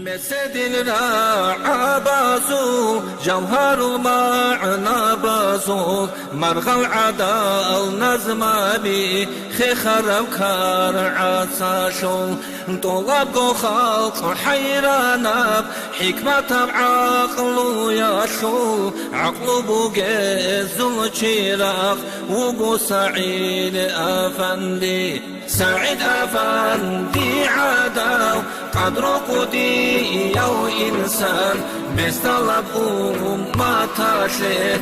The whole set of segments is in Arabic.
مسد الراعى بازو جوهر المعنى بازو مرغ العدال نظم بي خرب كار عساشو طلب خلق حيرانا حكمة بعقل يشو عقل بوجز الشراق وبو سعيد أفندي سعيد أفندي عداو قدر قدي يو إنسان بستلب ما تاشي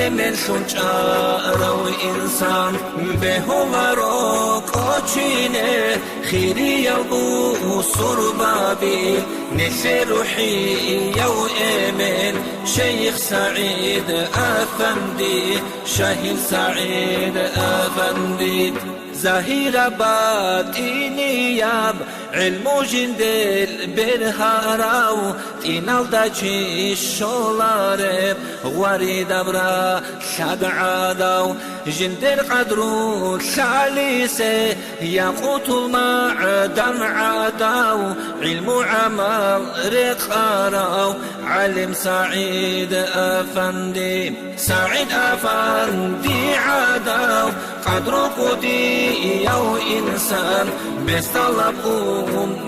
إمن شنجارو إنسان بهو روك أجيني خيري يبو سربابي نسي روحي يو إمن شيخ سعيد أفندي شهيد سعيد أفندي زهير باطيني ياب علم جندل برهاراو تينال داجي الشولارب وريد برا شدعاداو جندل قدرو شاليسي ياقوت المعدن عاداو علم عمل رقاراو علم سعيد أفندي سعيد أفندي عاداو قدر قدي يو إنسان بستلب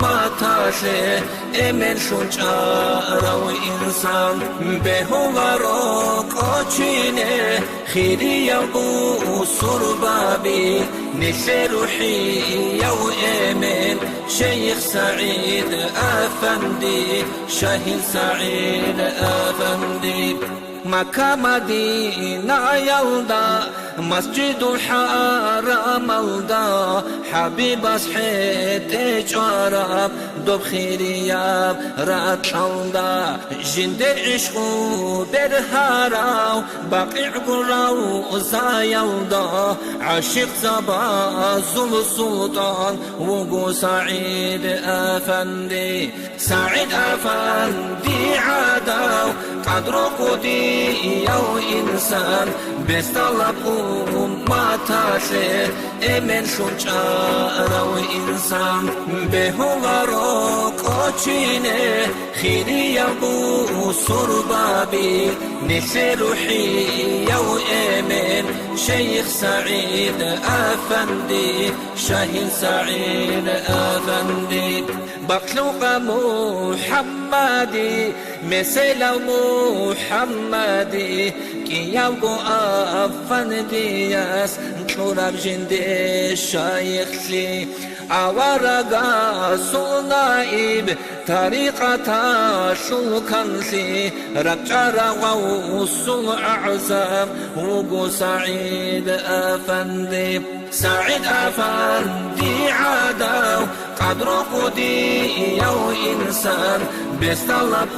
ما تاشي إمن شنجارو إنسان بهو روك أجيني خيري يبو سربابي نسي روحي يو إمن شيخ سعيد أفندي شهيد سعيد أفندي مكة مدينة يلدا مسجد الحرام الدا حبيب صحيت جارب دوب خيرياب رات الدا جند عشقو برهاراو باقي قراو زايلدا عشق زبا زل سلطان وقو سعيد أفندي سعيد أفندي عداو قدر قدي يو إنسان بستلب ما تاشي إمن شنجارو إنسان بهو روك أجيني خيري يبو سربابي نسي روحي يو إمن شيخ سعيد أفندي شهيد سعيد أفندي بخلوق محمدي مثل محمدي كي يبقى أفندي ياس كرب جندي شايخ لي أورغا سنائب طريقة شلكن لي رجع غوص أعزام وقو سعيد أفندي سعيد أفندي عداو قدر قدي يو إنسان بستلب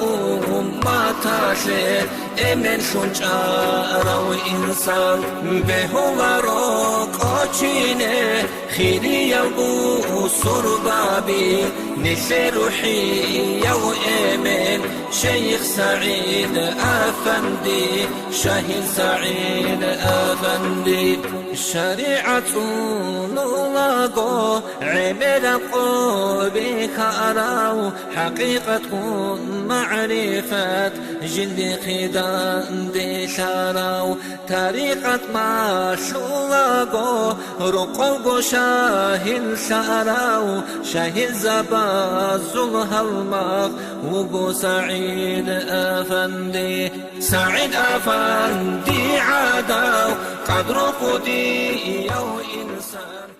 ما تاشي إمن شنجارو إنسان بهو روك أجيني خيري يبو سربابي نسي روحي يو إمن شيخ سعيد أفندي شهيد سعيد أفندي شريعة نلاقو عبر قلبك أراو حقيقة معرفة جلد خدان دي شاراو طريقة ما شلاقو رقوق شاهل شاراو شاهل زبازلها الماغ وقو سعيد أفندي سعيد أفندي عداو قدر قدي يو إنسان